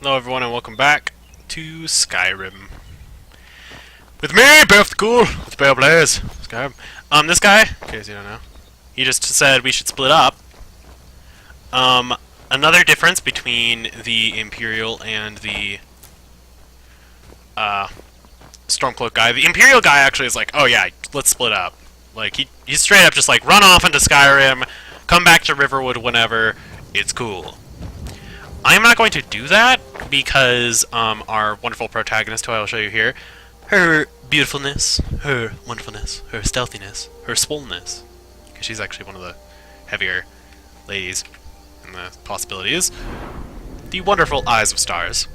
Hello everyone and welcome back to Skyrim. With me, Bear the Cool, with Bear Blaze. Skyrim. This guy, in case you don't know, he just said we should split up. Another difference between the Imperial and the, Stormcloak guy. The Imperial guy actually is like, oh yeah, let's split up. Like, he's straight up just like, run off into Skyrim, come back to Riverwood whenever, it's cool. I'm not going to do that because our wonderful protagonist, who I will show you here, her beautifulness, her wonderfulness, her stealthiness, her swollenness, because she's actually one of the heavier ladies in the possibilities, the wonderful Eyes of Stars.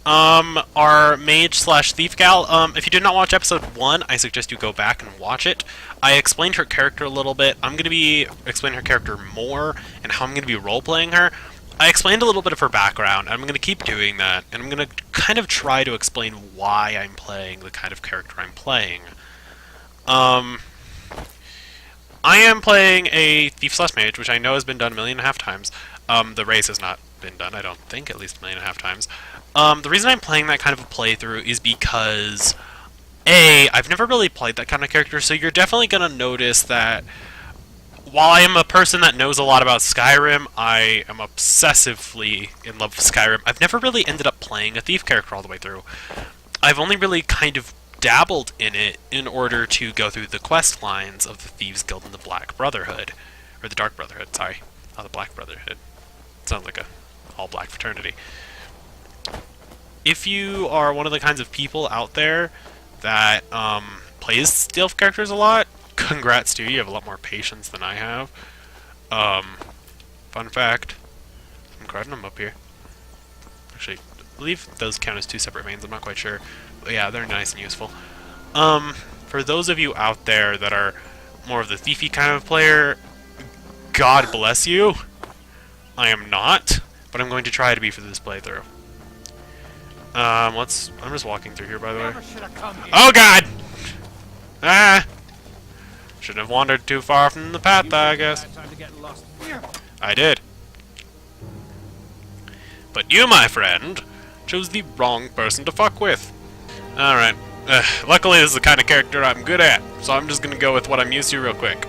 Our mage slash thief gal, if you did not watch episode 1, I suggest you go back and watch it. I explained her character a little bit. I'm going to be explaining her character more and how I'm going to be role-playing her. I explained a little bit of her background, and I'm going to keep doing that, and I'm going to kind of try to explain why I'm playing the kind of character I'm playing. I am playing a thief slash mage, which I know has been done 1.5 million times. The race has not been done, I don't think, at least 1.5 million times. The reason I'm playing that kind of a playthrough is because, I've never really played that kind of character, so you're definitely going to notice that while I am a person that knows a lot about Skyrim, I am obsessively in love with Skyrim. I've never really ended up playing a thief character all the way through. I've only really kind of dabbled in it in order to go through the quest lines of the Thieves Guild and the Black Brotherhood. Or the Dark Brotherhood, sorry. Not the Black Brotherhood. It sounds like a all-black fraternity. If you are one of the kinds of people out there that plays stealth characters a lot, congrats to you. You have a lot more patience than I have. Fun fact, some cardinum up here. Actually, I believe those count as 2 separate veins. I'm not quite sure. But yeah, they're nice and useful. For those of you out there that are more of the thiefy kind of player, God bless you. I am not, but I'm going to try to be for this playthrough. I'm just walking through here, by the way. Oh God! Ah! Shouldn't have wandered too far from the path, I guess. I did. But you, my friend, chose the wrong person to fuck with. Alright. Luckily, this is the kind of character I'm good at, so I'm just gonna go with what I'm used to real quick.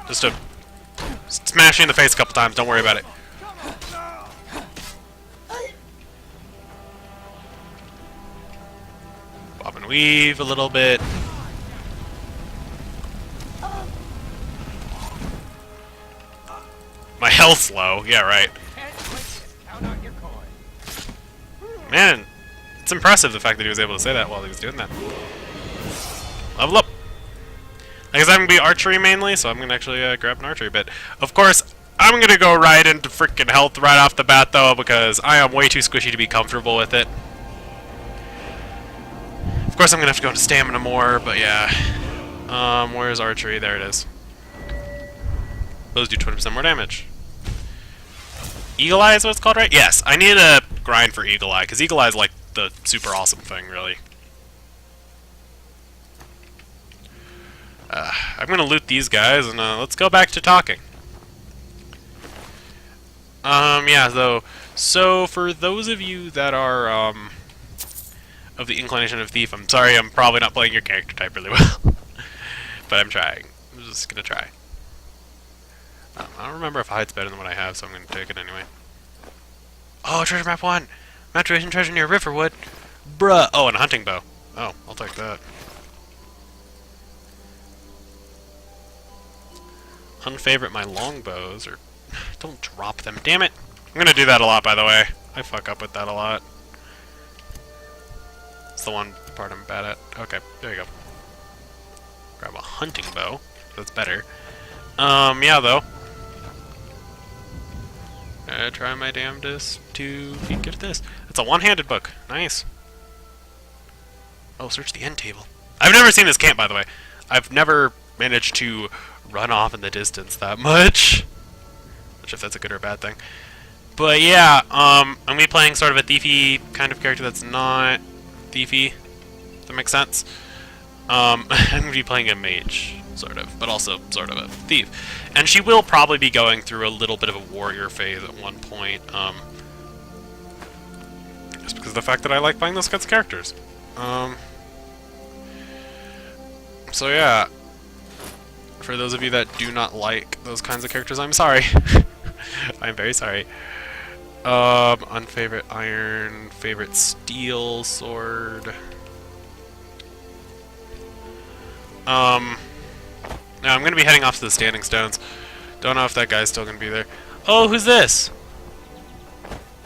Just to smash you in the face a couple times, don't worry about it. Bob and weave a little bit. My health's low, yeah, right. Man, it's impressive the fact that he was able to say that while he was doing that. Level up! I guess I'm going to be archery mainly, so I'm going to actually grab an archery bit. Of course, I'm going to go right into freaking health right off the bat, though, because I am way too squishy to be comfortable with it. Of course, I'm going to have to go into stamina more, but yeah. Where's archery? There it is. Those do 20% more damage. Eagle Eye is what it's called, right? Yes, I need to grind for Eagle Eye, because Eagle Eye is like the super awesome thing, really. I'm gonna loot these guys, and let's go back to talking. Yeah, so for those of you that are, of the inclination of thief, I'm sorry, I'm probably not playing your character type really well. But I'm trying. I'm just gonna try. I don't remember if hide's better than what I have, so I'm gonna take it anyway. Oh, treasure map 1! Maturation treasure near Riverwood! Bruh! Oh, and a hunting bow. Oh, I'll take that. Unfavorite my longbows, or don't drop them, damn it! I'm gonna do that a lot, by the way. I fuck up with that a lot. It's the one part I'm bad at. Okay, there you go. Grab a hunting bow. That's better. Yeah, though. Try my damnedest to be good at this. It's a one-handed book. Nice. Oh, search the end table. I've never seen this camp, by the way. I've never managed to run off in the distance that much. Not sure if that's a good or a bad thing. But yeah, I'm gonna be playing sort of a thiefy kind of character that's not thiefy. Does that make sense? I'm going to be playing a mage, sort of, but also sort of a thief. And she will probably be going through a little bit of a warrior phase at one point, just because of the fact that I like playing those kinds of characters. So yeah, for those of you that do not like those kinds of characters, I'm sorry. I'm very sorry. Unfavorite iron, favorite steel sword. Now I'm gonna be heading off to the Standing Stones. Don't know if that guy's still gonna be there. Oh, who's this?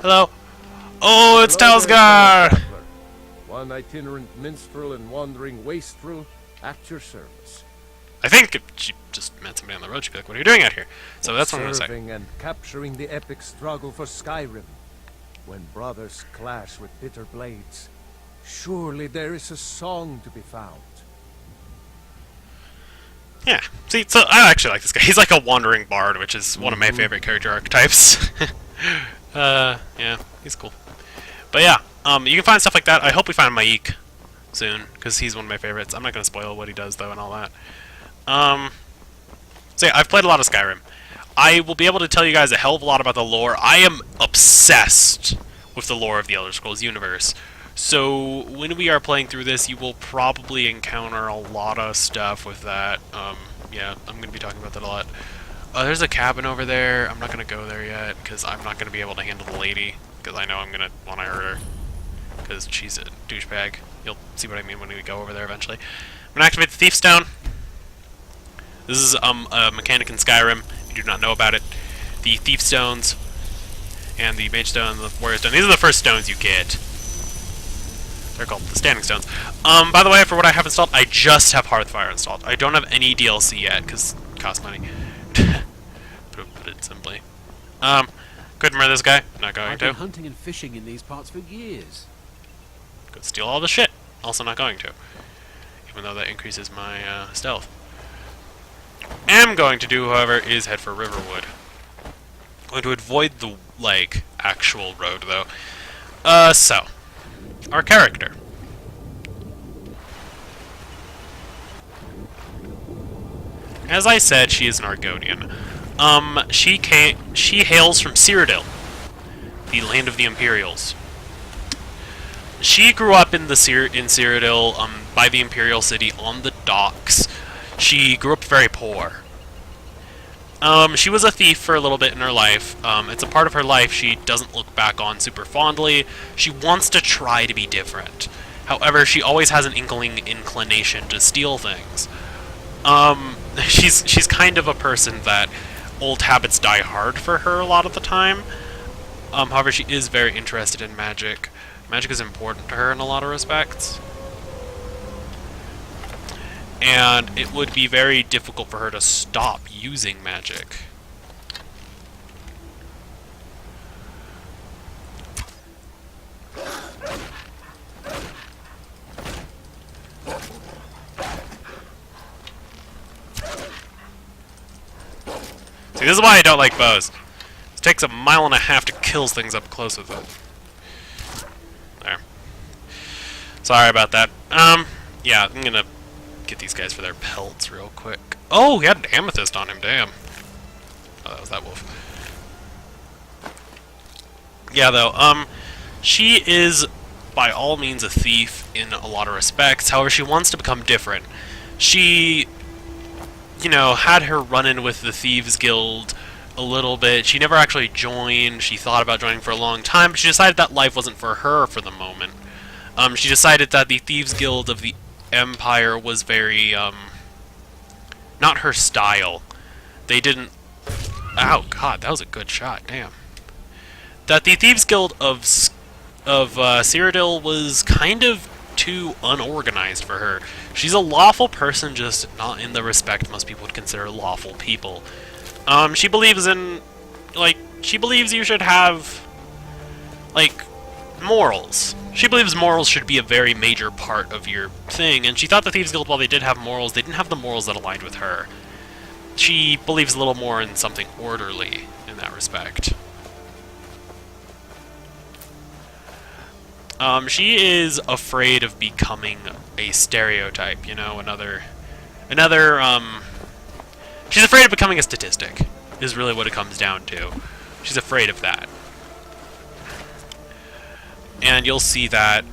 Hello? Oh, it's Talsgar! One itinerant minstrel and wandering wastrel at your service. I think if she just met somebody on the road, she'd be like, what are you doing out here? So that's what I'm gonna say. Serving and capturing the epic struggle for Skyrim. When brothers clash with bitter blades, surely there is a song to be found. Yeah. See, so I actually like this guy. He's like a wandering bard, which is one of my favorite character archetypes. Yeah, he's cool. But yeah, you can find stuff like that. I hope we find Maik soon, because he's one of my favorites. I'm not going to spoil what he does, though, and all that. So yeah, I've played a lot of Skyrim. I will be able to tell you guys a hell of a lot about the lore. I am obsessed with the lore of the Elder Scrolls universe. So when we are playing through this, you will probably encounter a lot of stuff with that. Yeah, I'm going to be talking about that a lot. There's a cabin over there. I'm not going to go there yet, because I'm not going to be able to handle the lady, because I know I'm going to want to hurt her, because she's a douchebag. You'll see what I mean when we go over there eventually. I'm going to activate the Thief Stone. This is a mechanic in Skyrim. If you do not know about it. The Thief Stones and the Mage Stone and the Warrior Stone. These are the first stones you get. They're called the Standing Stones. By the way, for what I have installed, I just have Hearthfire installed. I don't have any DLC yet, because it costs money. Put it simply. Couldn't murder this guy. Not going I've to. been hunting and fishing in these parts for years. Could steal all the shit. Also not going to. Even though that increases my stealth. Am going to do, however, is head for Riverwood. Going to avoid the, like, actual road, though. So. Our character. As I said, she is an Argonian. She hails from Cyrodiil, the land of the Imperials. She grew up in Cyrodiil, by the Imperial City on the docks. She grew up very poor. She was a thief for a little bit in her life. It's a part of her life she doesn't look back on super fondly. She wants to try to be different. However, she always has an inclination to steal things. She's kind of a person that old habits die hard for her a lot of the time. However, she is very interested in magic. Magic is important to her in a lot of respects. And it would be very difficult for her to stop using magic. See, this is why I don't like bows. It takes a mile and a half to kill things up close with it. There. Sorry about that. Yeah, I'm gonna get these guys for their pelts real quick. Oh, he had an amethyst on him, damn. Oh, that was that wolf. Yeah, though, she is by all means a thief in a lot of respects. However, she wants to become different. She, you know, had her run-in with the Thieves Guild a little bit. She never actually joined. She thought about joining for a long time, but she decided that life wasn't for her for the moment. She decided that the Thieves Guild of the Empire was very, not her style. They didn't... Ow, God, that was a good shot, damn. That the Thieves Guild of Cyrodiil was kind of too unorganized for her. She's a lawful person, just not in the respect most people would consider lawful people. She believes in, like, she believes you should have, like, morals. She believes morals should be a very major part of your thing, and she thought the Thieves Guild, while they did have morals, they didn't have the morals that aligned with her. She believes a little more in something orderly in that respect. She is afraid of becoming a stereotype, you know, another, she's afraid of becoming a statistic, is really what it comes down to. She's afraid of that. And you'll see that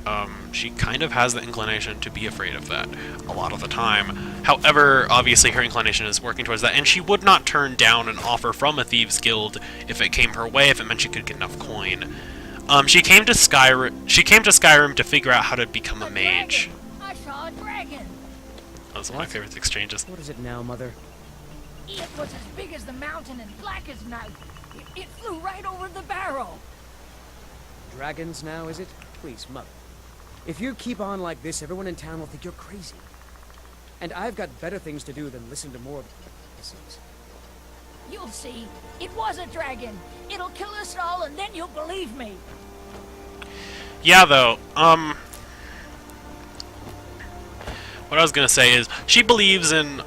she kind of has the inclination to be afraid of that a lot of the time. However, obviously her inclination is working towards that, and she would not turn down an offer from a Thieves Guild if it came her way, if it meant she could get enough coin. She came to Skyrim to figure out how to become a mage. I saw a dragon. That's one of my favorite exchanges. What is it now, Mother? It was as big as the mountain and black as night. It flew right over the barrel. Dragons now, is it? Please, Mother. If you keep on like this, everyone in town will think you're crazy. And I've got better things to do than listen to more voices. You'll see. It was a dragon. It'll kill us all, and then you'll believe me. Yeah, though, what I was gonna say is, she believes in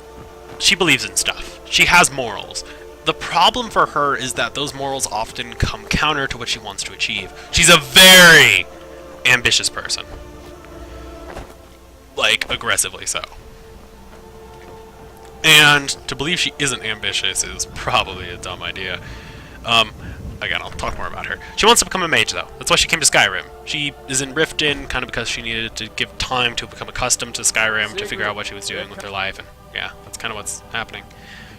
stuff. She has morals. The problem for her is that those morals often come counter to what she wants to achieve. She's a very ambitious person. Like, aggressively so. And to believe she isn't ambitious is probably a dumb idea. Again, I'll talk more about her. She wants to become a mage, though. That's why she came to Skyrim. She is in Riften, kind of because she needed to give time to become accustomed to Skyrim, to figure out what she was doing with her life, and yeah, that's kind of what's happening.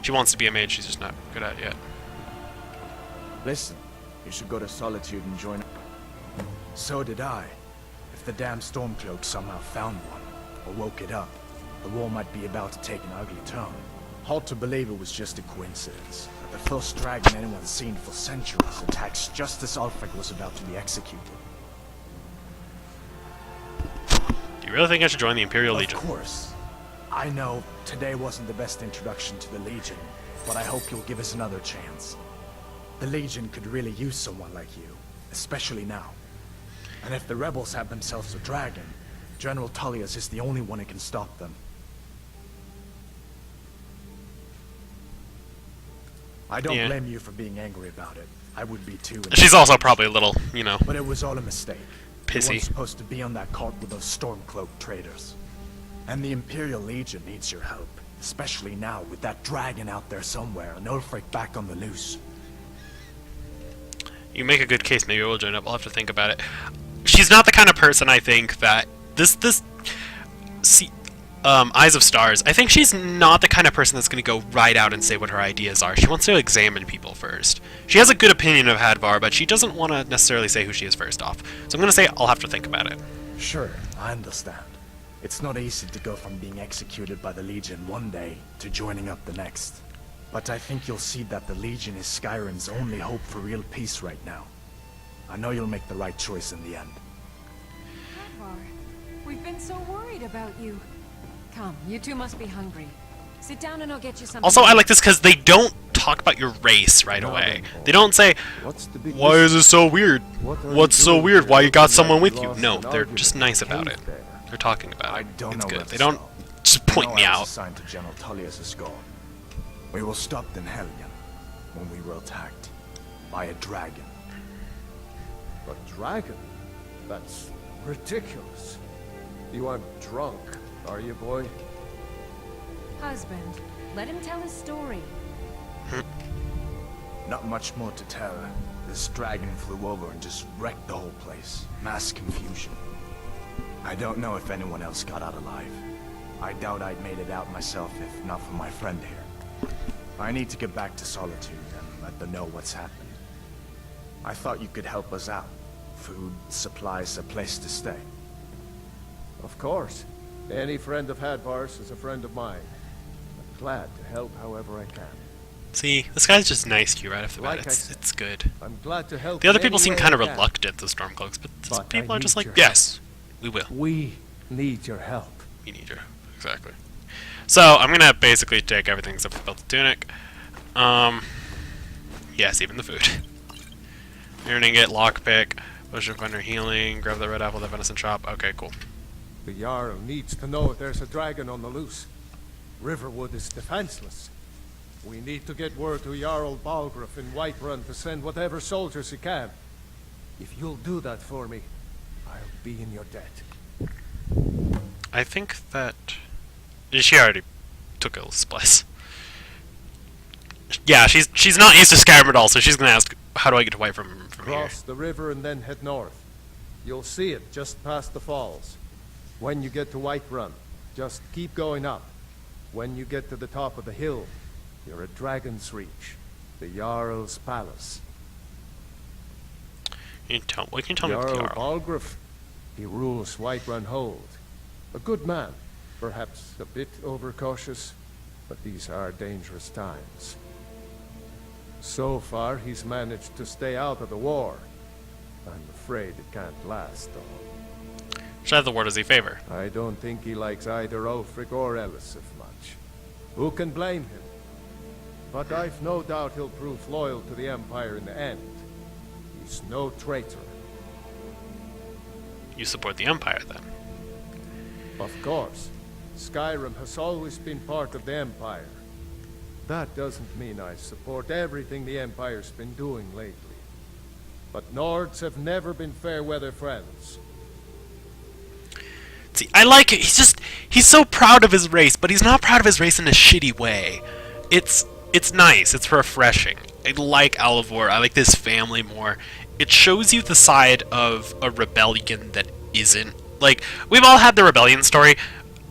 She wants to be a mage, she's just not good at it yet. Listen, you should go to Solitude and join. So did I. If the damn Stormcloak somehow found one, or woke it up, the war might be about to take an ugly turn. Hard to believe it was just a coincidence. The first dragon anyone's seen for centuries attacks just as Ulfric was about to be executed. Do you really think I should join the Imperial Legion? Of course. I know today wasn't the best introduction to the Legion, but I hope you'll give us another chance. The Legion could really use someone like you, especially now. And if the rebels have themselves a dragon, General Tullius is the only one who can stop them. I don't blame you for being angry about it. I would be too. She's also probably a little, you know, but it was all a mistake. You pissy. weren't supposed to be on that cart with those Stormcloak traitors. And the Imperial Legion needs your help, especially now with that dragon out there somewhere and Ulfric back on the loose. You make a good case. Maybe we'll join up. I'll have to think about it. She's not the kind of person, I think, that Eyes of Stars. I think she's not the kind of person that's going to go right out and say what her ideas are. She wants to examine people first. She has a good opinion of Hadvar, but she doesn't want to necessarily say who she is first off. So I'm going to say I'll have to think about it. Sure, I understand. It's not easy to go from being executed by the Legion one day to joining up the next. But I think you'll see that the Legion is Skyrim's only hope for real peace right now. I know you'll make the right choice in the end. Hadvar, we've been so worried about you. Come, you two must be hungry. Sit down and I'll get you something. Also, I like this because they don't talk about your race right away. They don't say, why is this so weird? What's so weird? Why you got someone with you? No, they're just nice about it. They're talking about it. It's good. They don't just point me out. Assigned to General Tullius' guard. We were stopped in Helgen when we were attacked by a dragon. A dragon? That's ridiculous. You aren't drunk, are you, boy? Husband, let him tell his story. Not much more to tell. This dragon flew over and just wrecked the whole place. Mass confusion. I don't know if anyone else got out alive. I doubt I'd made it out myself if not for my friend here. I need to get back to Solitude and let them know what's happened. I thought you could help us out. Food, supplies, a place to stay. Of course. Any friend of Hadvar's is a friend of mine. I'm glad to help however I can. See, this guy's just nice to you right off the bat. Like It's good. I'm glad to help. The other in people any seem way kind of I can. reluctant, the Stormcloaks, but these But people I are just need like, your yes, we will. We need your help. We need your exactly. So I'm gonna basically take everything except for the tunic. Yes, even the food. Earning it, lockpick, potion of under healing, grab the red apple, the venison chop. Okay, cool. The Jarl needs to know if there's a dragon on the loose. Riverwood is defenseless. We need to get word to Jarl Balgruuf in Whiterun to send whatever soldiers he can. If you'll do that for me, I'll be in your debt. I think that she already took a splice. Yeah, she's not used to Skyrim at all, so she's gonna ask, "How do I get to Whiterun from here?" Cross the river and then head north. You'll see it just past the falls. When you get to Whiterun, just keep going up. When you get to the top of the hill, you're at Dragon's Reach, the Jarl's palace. What can you tell me about the Jarl Jarl? Balgruuf, he rules Whiterun Hold. A good man, perhaps a bit overcautious, but these are dangerous times. So far, he's managed to stay out of the war. I'm afraid it can't last, though. Which side of the war does he favor? I don't think he likes either Ulfric or Elisif much. Who can blame him? But I've no doubt he'll prove loyal to the Empire in the end. He's no traitor. You support the Empire, then. Of course. Skyrim has always been part of the Empire. That doesn't mean I support everything the Empire's been doing lately. But Nords have never been fair-weather friends. See, I like it. He's so proud of his race, but he's not proud of his race in a shitty way. It's nice. It's refreshing. I like Alivor. I like this family more. It shows you the side of a rebellion that isn't. Like, we've all had the rebellion story,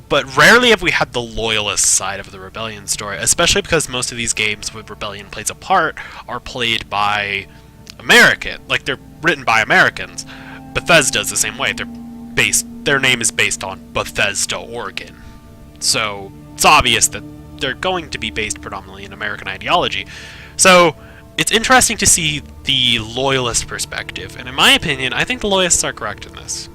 but rarely have we had the loyalist side of the rebellion story, especially because most of these games where rebellion plays a part are played by like, they're written by Americans. Bethesda's the same way. Their name is based on Bethesda, Oregon. So, it's obvious that they're going to be based predominantly in American ideology. So, it's interesting to see the loyalist perspective, and in my opinion, I think the loyalists are correct in this.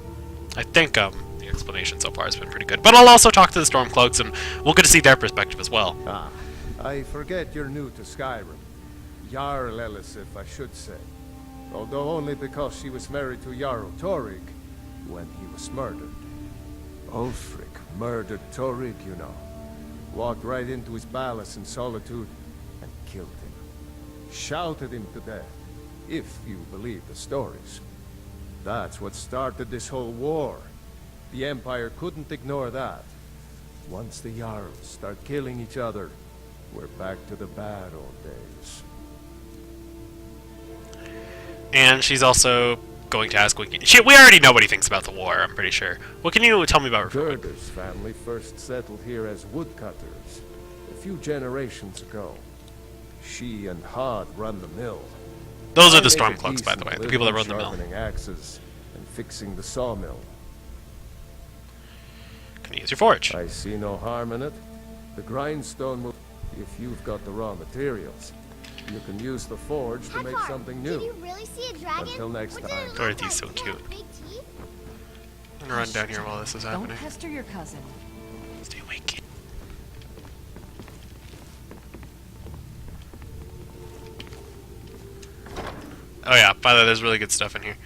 I think the explanation so far has been pretty good. But I'll also talk to the Stormcloaks, and we'll get to see their perspective as well. Ah, I forget you're new to Skyrim. Jarl Elisif, I should say. Although only because she was married to Jarl Torrig when he was murdered. Ulfric murdered Torrig, you know. Walked right into his palace in Solitude and killed him. Shouted him to death, if you believe the stories. That's what started this whole war. The Empire couldn't ignore that. Once the Jarls start killing each other, we're back to the bad old days. And she's also going to ask we already know what he thinks about the war, I'm pretty sure. What can you tell me about Riverwood? Gerder's family first settled here as woodcutters a few generations ago. She and Hod run the mill. Those are the They make a Stormcloaks, by the way, decent the people that run living the mill. sharpening axes and fixing the sawmill. Can you use your forge? I see no harm in it. The grindstone will, if you've got the raw materials. You can use the forge to make something Did new. you really see a dragon? Until next What did time. it look Dorothy's like? so Did it cute. have big teeth? I'm gonna run down here while this is Don't happening. pester your cousin. Stay awake, kid. Oh yeah, by the way, there's really good stuff in here.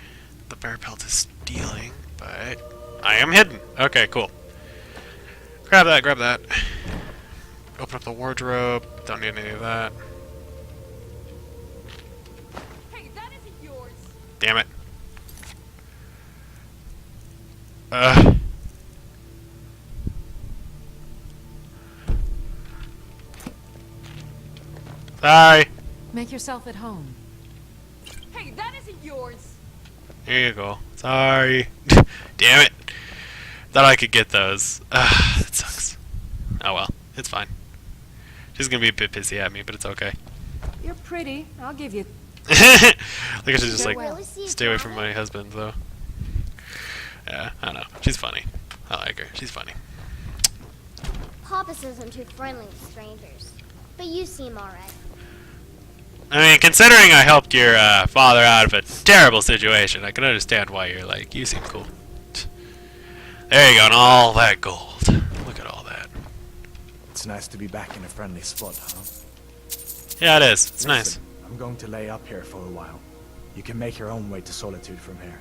The bear pelt is stealing, but I am hidden. Okay, cool. Grab that, grab that. Open up the wardrobe. Don't need any of that. Hey, that isn't yours. Damn it. Sorry. Make yourself at home. Hey, that isn't yours. Here you go. Sorry. Damn it. Thought I could get those. That sucks. Oh well. It's fine. She's gonna be a bit pissy at me, but it's okay. You're pretty. I'll give you. Like I should just Farewell. Really see a stay away from dragon? my husband though. Yeah, I don't know. She's funny. I like her. She's funny. Papa says I'm too friendly with strangers. But you seem alright. I mean, considering I helped your father out of a terrible situation, I can understand why you're like, you seem cool. There you go, and all that gold. Look at all that. It's nice to be back in a friendly spot, huh? Yeah, it is. It's nice. Listen, I'm going to lay up here for a while. You can make your own way to Solitude from here.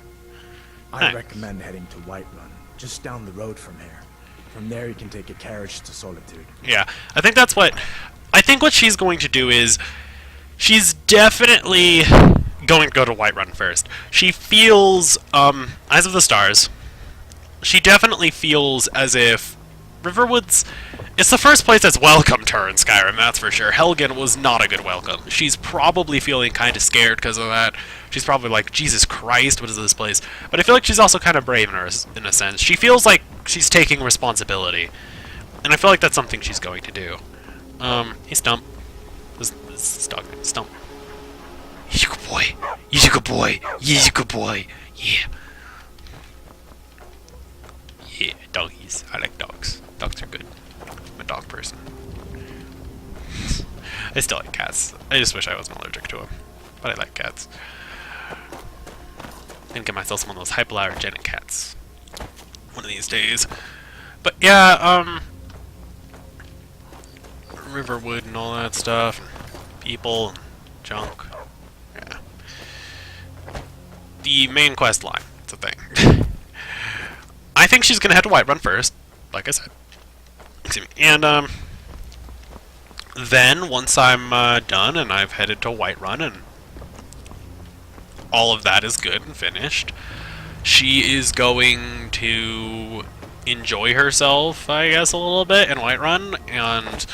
I Nice. recommend heading to Whiterun, just down the road from here. From there you can take a carriage to Solitude. Yeah, I think that's what... I think what she's going to do is... She's definitely going to go to Whiterun first. She feels, Eyes of the Stars, she definitely feels as if Riverwood's... It's the first place that's welcomed her in Skyrim, that's for sure. Helgen was not a good welcome. She's probably feeling kind of scared because of that. She's probably like, Jesus Christ, what is this place? But I feel like she's also kind of brave in a sense. She feels like she's taking responsibility. And I feel like that's something she's going to do. Hey, Stump. This dog, Stump. He's a good boy. He's a good boy. He's a good boy. Yeah. Yeah, doggies. I like dogs. Dogs are good. I'm a dog person. I still like cats. I just wish I wasn't allergic to them. But I like cats. I'm gonna get myself some of those hypoallergenic cats one of these days. But yeah, Riverwood and all that stuff. People, junk. Yeah. The main quest line. It's a thing. I think she's gonna head to Whiterun first, like I said. Excuse me. And then once I'm done and I've headed to Whiterun and all of that is good and finished, she is going to enjoy herself, I guess, a little bit in Whiterun and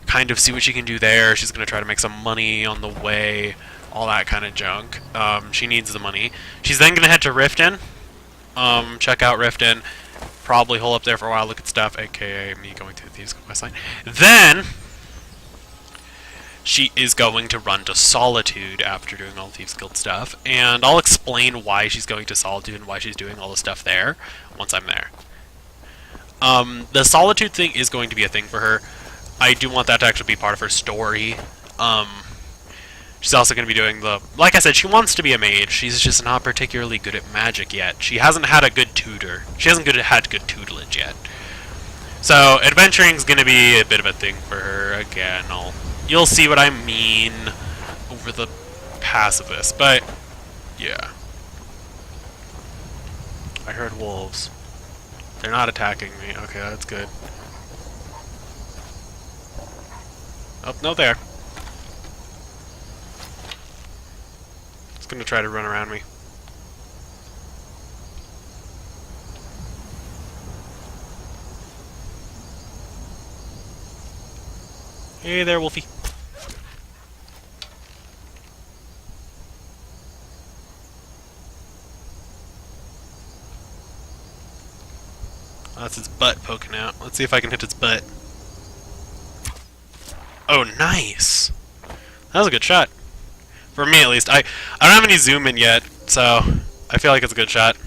kind of see what she can do there. She's gonna try to make some money on the way, all that kind of junk. She needs the money. She's then gonna head to Riften. Check out Riften, probably hole up there for a while, look at stuff, aka me going to the Thieves' questline. Then she is going to run to Solitude after doing all the Thieves Guild stuff, and I'll explain why she's going to Solitude and why she's doing all the stuff there once I'm there. The Solitude thing is going to be a thing for her. I do want that to actually be part of her story. She's also going to be doing the... Like I said, she wants to be a mage. She's just not particularly good at magic yet. She hasn't had a good tutor. She hasn't had good tutelage yet. So, adventuring's going to be a bit of a thing for her. Again, you'll see what I mean over the pass of this. But, yeah. I heard wolves. They're not attacking me. Okay, that's good. Oh, no, there. Gonna try to run around me. Hey there, Wolfie. Oh, that's its butt poking out. Let's see if I can hit its butt. Oh, nice! That was a good shot. For me, at least. I don't have any zoom in yet, so I feel like it's a good shot.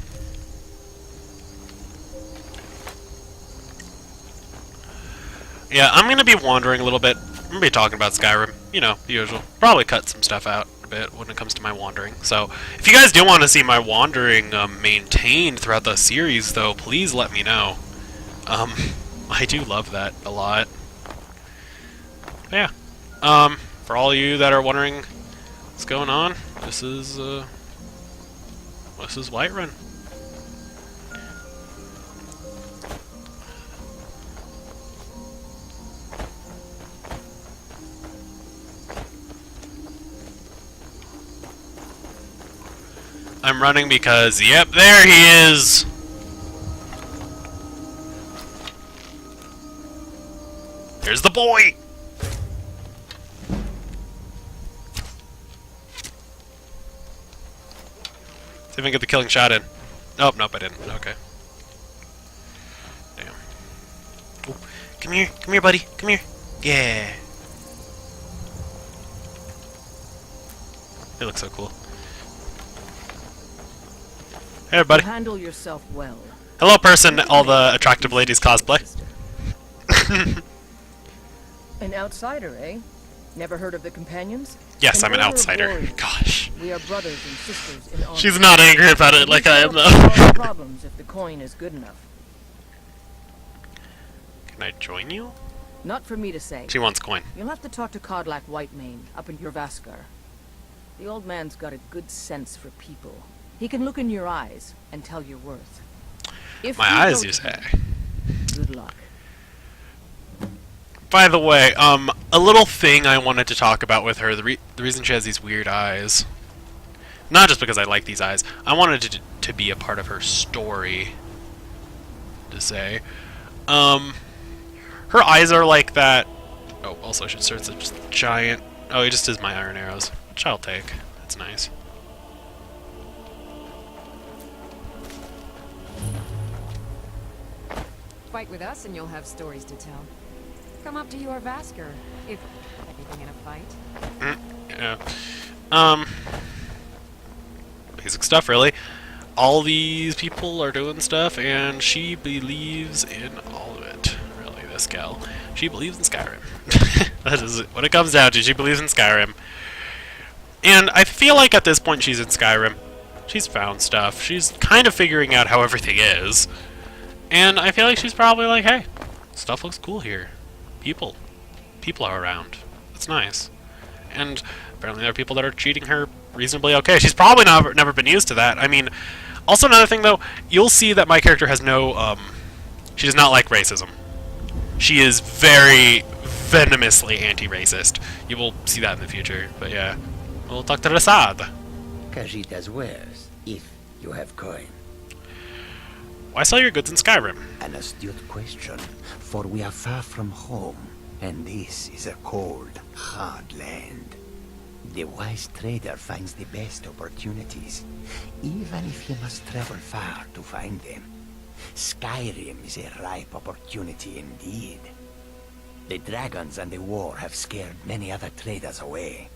Yeah, I'm going to be wandering a little bit. I'm going to be talking about Skyrim. You know, the usual. Probably cut some stuff out a bit when it comes to my wandering. So, if you guys do want to see my wandering maintained throughout the series, though, please let me know. I do love that a lot. But yeah. For all you that are wondering what's going on, this is Whiterun. I'm running because, yep, there he is! Here's the boy! See if I can get the killing shot in. Oh, nope, I didn't. Okay. Damn. Ooh. Come here, buddy. Come here. Yeah. They look so cool. Hey, buddy. Handle yourself well. Hello, person. All the attractive ladies cosplay. An outsider, eh? Never heard of the companions? Yes, I'm an order of outsider. warriors. Gosh. We are brothers and sisters in honor. She's not angry about it like I am, We can solve though. problems if the coin is good enough. Can I join you? Not for me to say. She wants coin. You'll have to talk to Kodlak Whitemane up in your Vaskar. The old man's got a good sense for people. He can look in your eyes and tell your worth. If My you eyes, go you to say. him, good luck. By the way, a little thing I wanted to talk about with her, the reason she has these weird eyes, not just because I like these eyes, I wanted it to be a part of her story. to say. Her eyes are like that. Oh, also I should search the giant. Oh, he just is my iron arrows, which I'll take. That's nice. Fight with us and you'll have stories to tell. Come up to your Vasker, if anything in a fight. Yeah. Basic stuff, really. All these people are doing stuff, and she believes in all of it. Really, this gal. She believes in Skyrim. That is what it comes down to. She believes in Skyrim. And I feel like at this point she's in Skyrim. She's found stuff. She's kind of figuring out how everything is. And I feel like she's probably like, hey, stuff looks cool here. People are around. It's nice. And apparently there are people that are treating her reasonably okay. She's probably never been used to that. I mean, also another thing though, you'll see that my character has no, she does not like racism. She is very venomously anti-racist. You will see that in the future, but yeah. We'll talk to Rasad. Kajita's wares, if you have coin. Why sell your goods in Skyrim? An astute question, for we are far from home, and this is a cold, hard land. The wise trader finds the best opportunities, even if he must travel far to find them. Skyrim is a ripe opportunity indeed. The dragons and the war have scared many other traders away,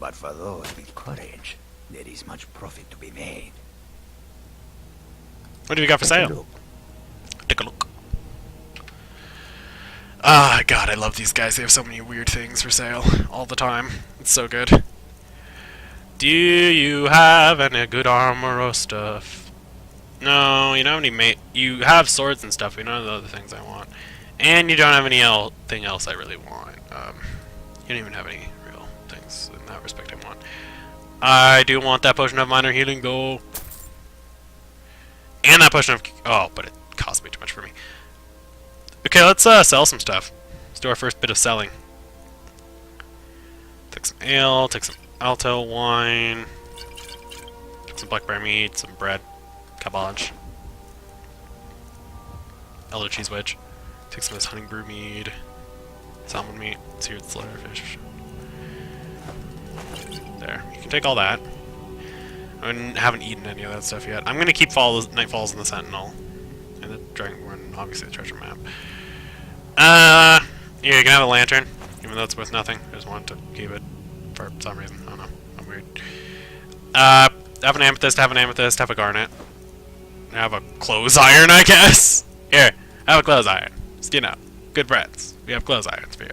but for those with courage, there is much profit to be made. What do we got for sale? Take a look. Ah, God, I love these guys. They have so many weird things for sale all the time. It's so good. Do you have any good armor or stuff? No, you don't have any you have swords and stuff, but you don't have the other things I want. And you don't have anything else I really want. You don't even have any real things in that respect I want. I do want that potion of minor healing, though. And that potion of... Oh, but it cost me too much for me. Okay, let's sell some stuff. Let's do our first bit of selling. Take some ale, take some Alto wine, take some blackberry meat, some bread, cabbage, elder cheese wedge, take some of this honey brew mead, salmon meat, seared slaughterfish. There, you can take all that. I haven't eaten any of that stuff yet. I'm gonna keep Nightfalls in the Sentinel, and the Dragon Warren, obviously the treasure map. Yeah, you can have a lantern, even though it's worth nothing. I just wanted to keep it for some reason. I don't know. I'm weird. Have an amethyst, have a garnet. Have a clothes iron, I guess. Here, have a clothes iron. Just, you know, good friends. We have clothes irons for you.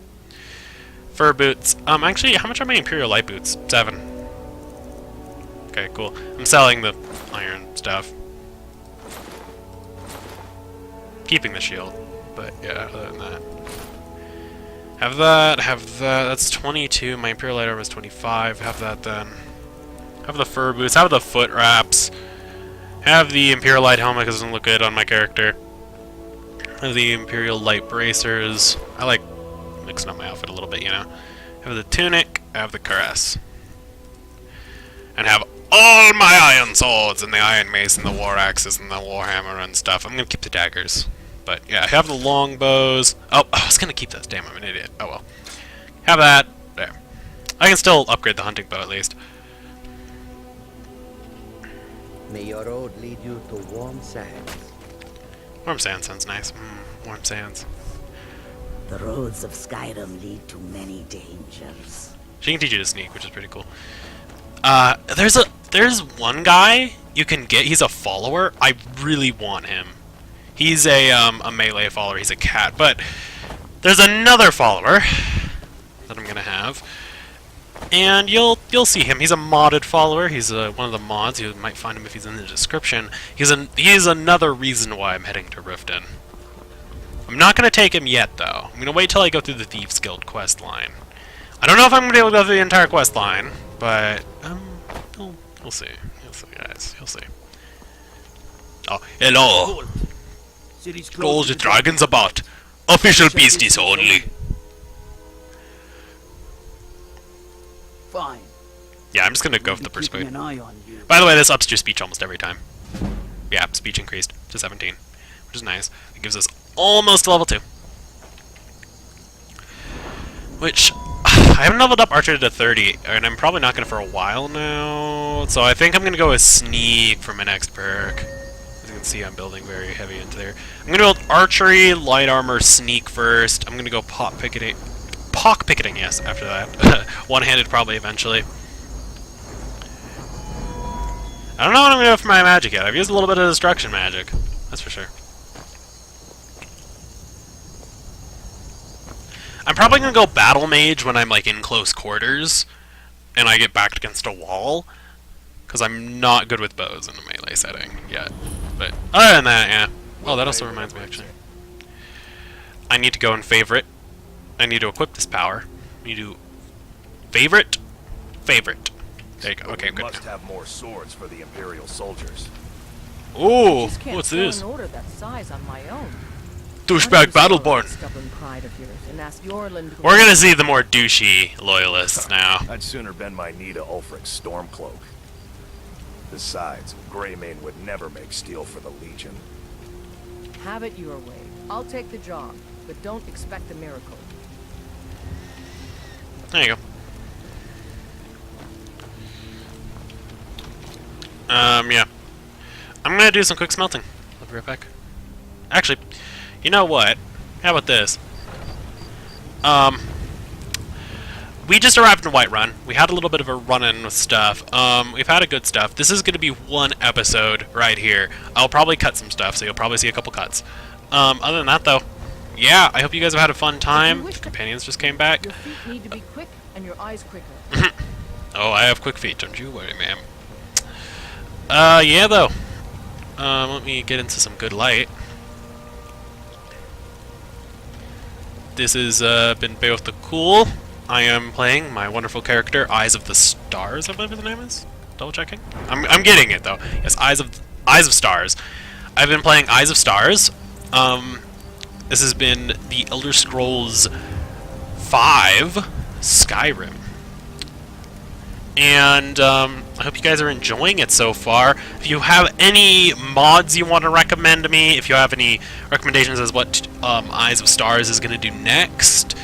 Fur boots. Actually, how much are my Imperial Light boots? 7. Okay, cool. I'm selling the iron stuff. Keeping the shield, but yeah, other than that. Have that, that's 22, my Imperial Light armor is 25, have that then. Have the fur boots, have the foot wraps. Have the Imperial Light helmet because it doesn't look good on my character. Have the Imperial Light bracers. I like mixing up my outfit a little bit, you know. Have the tunic, have the cuirass. And have all my iron swords and the iron mace and the war axes and the warhammer and stuff. I'm gonna keep the daggers. But yeah, I have the longbows. Oh, I was gonna keep those. Damn, I'm an idiot. Oh well. Have that. There. I can still upgrade the hunting bow at least. May your road lead you to warm sands. Warm sands sounds nice. Warm sands. The roads of Skyrim lead to many dangers. She can teach you to sneak, which is pretty cool. There's one guy you can get. He's a follower. I really want him. He's a melee follower. He's a cat. But there's another follower that I'm gonna have, and you'll see him. He's a modded follower. He's one of the mods. You might find him if he's in the description. He's another reason why I'm heading to Riften. I'm not gonna take him yet, though. I'm gonna wait till I go through the Thieves Guild quest line. I don't know if I'm gonna be able to go through the entire quest line, but we'll see. You'll see, guys. You'll see. Oh, hello. All the dragons about. Official business only. Fine. Yeah, I'm just gonna go with the persuade. Keeping an eye on you. By the way, this ups your speech almost every time. Yeah, speech increased to 17. which is nice. It gives us almost to level 2. Which, I haven't leveled up Archer to 30, and I'm probably not going to for a while now. So I think I'm going to go with Sneak for my next perk. As you can see, I'm building very heavy into there. I'm going to build Archery, Light Armor, Sneak first. I'm going to go Pock Picketing, yes, after that. One-handed probably eventually. I don't know what I'm going to do for my magic yet. I've used a little bit of Destruction magic, that's for sure. I'm probably going to go Battle Mage when I'm like in close quarters and I get backed against a wall, because I'm not good with bows in a melee setting yet. But other than that, yeah. Oh, that also reminds me, actually. I need to go in Favorite. I need to equip this power. I need to Favorite. There you go. Okay, good. Must have more swords for the Imperial soldiers. Ooh, I just can't what's throw this? an order that size on my own. Douchebag Battleborn. Stubborn pride of yours and ask Yorland. We're gonna see the more douchey loyalists now. I'd sooner bend my knee to Ulfric's Stormcloak. Besides, Greymane would never make steel for the Legion. Have it your way. I'll take the job, but don't expect a miracle. There you go. Yeah. I'm gonna do some quick smelting. I'll be right back. Actually, you know what? How about this? We just arrived in Whiterun. We had a little bit of a run-in with stuff. We've had a good stuff. This is gonna be one episode right here. I'll probably cut some stuff, so you'll probably see a couple cuts. Other than that, though, yeah, I hope you guys have had a fun time. The companions just came back. Your feet need to be quick and your eyes quicker. Oh, I have quick feet, don't you worry, ma'am. Yeah, though. Let me get into some good light. This has been Beowulf the Cool. I am playing my wonderful character, Eyes of the Stars, I believe his name is. Double checking. I'm getting it though. Yes, Eyes of Stars. I've been playing Eyes of Stars. This has been the Elder Scrolls 5 Skyrim. And I hope you guys are enjoying it so far. If you have any mods you want to recommend to me, if you have any recommendations as what Eyes of Stars is going to do next,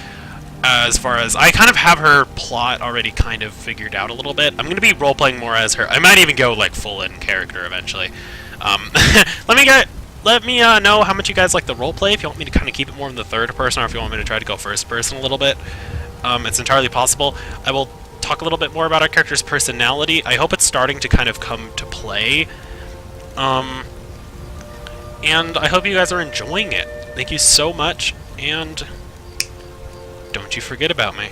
as far as I kind of have her plot already kind of figured out a little bit. I'm going to be role-playing more as her. I might even go like full-in character eventually. Let me know how much you guys like the roleplay. If you want me to kind of keep it more in the third person, or if you want me to try to go first person a little bit, it's entirely possible. I will talk a little bit more about our character's personality. I hope it's starting to kind of come to play. And I hope you guys are enjoying it. Thank you so much, and don't you forget about me.